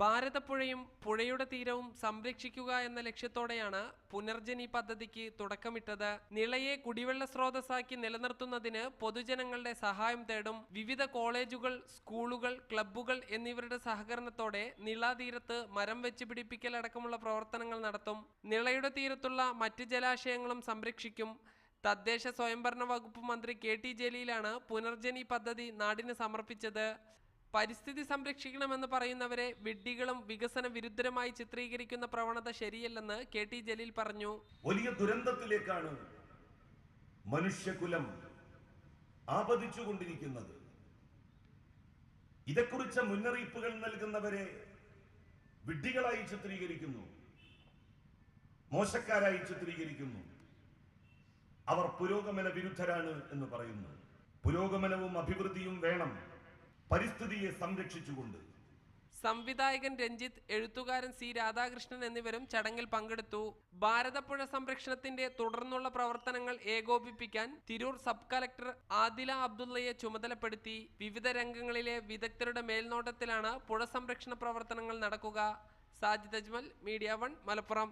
ഭാരതപ്പുഴയും പുഴയുടെ തീരവും സംരക്ഷിക്കുക എന്ന ലക്ഷ്യത്തോടെയാണ് പുനർജനി പദ്ധതിക്ക് തുടക്കമിട്ടത്. നിളയെ കുടിവെള്ള സ്രോതസ്സാക്കി നിലനിർത്തുന്നതിന് പൊതുജനങ്ങളുടെ സഹായം തേടും. വിവിധ കോളേജുകൾ, സ്കൂളുകൾ, ക്ലബ്ബുകൾ എന്നിവരുടെ സഹകരണത്തോടെ നിള തീരത്ത് മരം വെച്ച് പിടിപ്പിക്കൽ അടക്കമുള്ള പ്രവർത്തനങ്ങൾ നടത്തും. നിളയുടെ തീരത്തുള്ള മറ്റ് ജലാശയങ്ങളും സംരക്ഷിക്കും. തദ്ദേശ സ്വയംഭരണ വകുപ്പ് മന്ത്രി കെ.ടി. ജലീലാണ് പുനർജനി പദ്ധതി നാടിന് സമർപ്പിച്ചത്. പരിസ്ഥിതി സംരക്ഷിക്കണമെന്ന് പറയുന്നവരെ വിഡ്ഢികളും വികസന വിരുദ്ധരുമായി ചിത്രീകരിക്കുന്ന പ്രവണത ശരിയല്ലെന്ന് കെ.ടി. ജലീൽ പറഞ്ഞു. വലിയ ദുരന്തത്തിലേക്കാണ് മനുഷ്യകുലം ആപതിച്ചുകൊണ്ടിരിക്കുന്നത്. ഇതേക്കുറിച്ച് മുന്നറിയിപ്പുകൾ നൽകുന്നവരെ വിഡ്ഢികളായി ചിത്രീകരിക്കുന്നു, മോശക്കാരായി ചിത്രീകരിക്കുന്നു. അവർ പുരോഗമന വിരുദ്ധരാണ് എന്ന് പറയുന്നു. പുരോഗമനവും അഭിവൃദ്ധിയും വേണം, പരിസ്ഥിതിയെ സംരക്ഷിച്ചുകൊണ്ട്. സംവിധായകൻ രഞ്ജിത്ത്, എഴുത്തുകാരൻ സി രാധാകൃഷ്ണൻ എന്നിവരും ചടങ്ങിൽ പങ്കെടുത്തു. ഭാരതപ്പുഴ സംരക്ഷണത്തിന്റെ തുടർന്നുള്ള പ്രവർത്തനങ്ങൾ ഏകോപിപ്പിക്കാൻ തിരൂർ സബ് കളക്ടർ ആദില അബ്ദുള്ളയെ ചുമതലപ്പെടുത്തി. വിവിധ രംഗങ്ങളിലെ വിദഗ്ധരുടെ മേൽനോട്ടത്തിലാണ് പുഴ സംരക്ഷണ പ്രവർത്തനങ്ങൾ നടക്കുക. സാജിദ് അജ്മൽ, മീഡിയ 1, മലപ്പുറം.